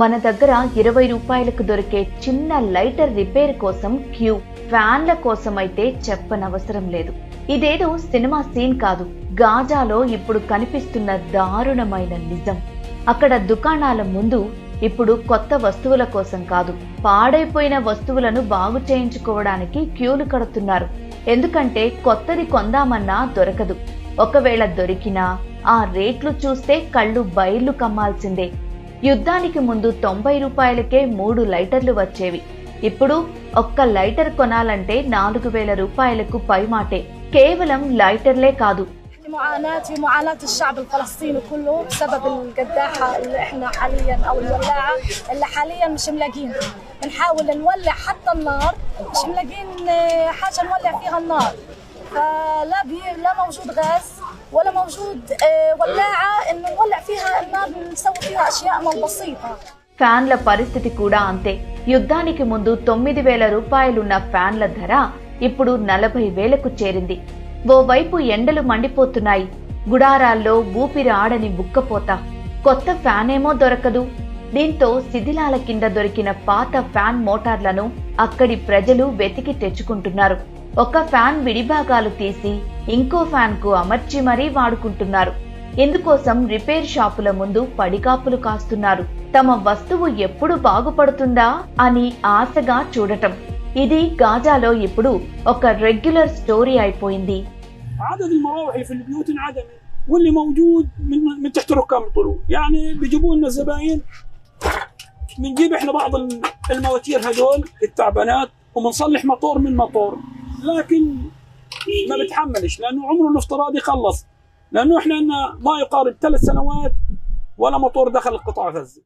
మన దగ్గర 20 రూపాయలకు దొరికే చిన్న లైటర్ రిపేర్ కోసం క్యూ, ఫ్యాన్ల కోసం అయితే చెప్పనవసరం లేదు. ఇదేదో సినిమా సీన్ కాదు, గాజాలో ఇప్పుడు కనిపిస్తున్న దారుణమైన నిజం. అక్కడ దుకాణాల ముందు ఇప్పుడు కొత్త వస్తువుల కోసం కాదు, పాడైపోయిన వస్తువులను బాగు చేయించుకోవడానికి క్యూలు కడుతున్నారు. ఎందుకంటే కొత్తది కొందామన్నా దొరకదు. ఒకవేళ దొరికినా ఆ రేట్లు చూస్తే కళ్ళు బైర్లు కమ్మాల్సిందే. యుద్ధానికి ముందు 90 రూపాయలకే 3 లైటర్లు వచ్చేవి. ఇప్పుడు ఒక్క లైటర్ కొనాలంటే 4000 రూపాయలకు పైమాటే. కేవలం లైటర్లే కాదు, في معاناة الشعب الفلسطيني كله بسبب القداحة اللي احنا حاليا او الولاعة اللي حاليا مش ملاقين. بنحاول نولع حتى النار، مش ملاقين حاجة نولع فيها النار. لا موجود غاز ولا موجود ولاعة انه نولع فيها النار نسوي فيها اشياءنا البسيطة. ఫ్యాన్ల పరిస్థితి కూడా అంతే. యుద్ధానికి ముందు 9000 రూపాయలున్న ఫ్యాన్ల ధర ఇప్పుడు 40,000కు చేరింది. ఓవైపు ఎండలు మండిపోతున్నాయి, గుడారాల్లో ఊపిరి ఆడని బుక్కపోత. కొత్త ఫ్యాన్ ఏమో దొరకదు. దీంతో శిథిలాల కింద దొరికిన పాత ఫ్యాన్ మోటార్లను అక్కడి ప్రజలు వెతికి తెచ్చుకుంటున్నారు. ఒక ఫ్యాన్ విడిభాగాలు తీసి ఇంకో ఫ్యాన్ కు అమర్చి మరీ వాడుకుంటున్నారు. ఇందుకోసం రిపేర్ షాపుల ముందు పడిగాపులు కాస్తున్నారు. తమ వస్తువు ఎప్పుడు బాగుపడుతుందా అని ఆశగా చూడటం. ఇది గాజాలో ఇప్పుడు ఒక రెగ్యులర్ స్టోరీ అయిపోయింది. عدد المراوح في البيوت انعدم، واللي موجود من تحت ركام الطلوع، يعني بيجيبوا لنا الزباين، بنجيب احنا بعض المواتير هدول التعبانات وبنصلح موتور من موتور، لكن ما بتحملش لانه عمره الافتراضي خلص، لانه احنا لنا ما يقارب 3 سنوات ولا موتور دخل قطاع غزة.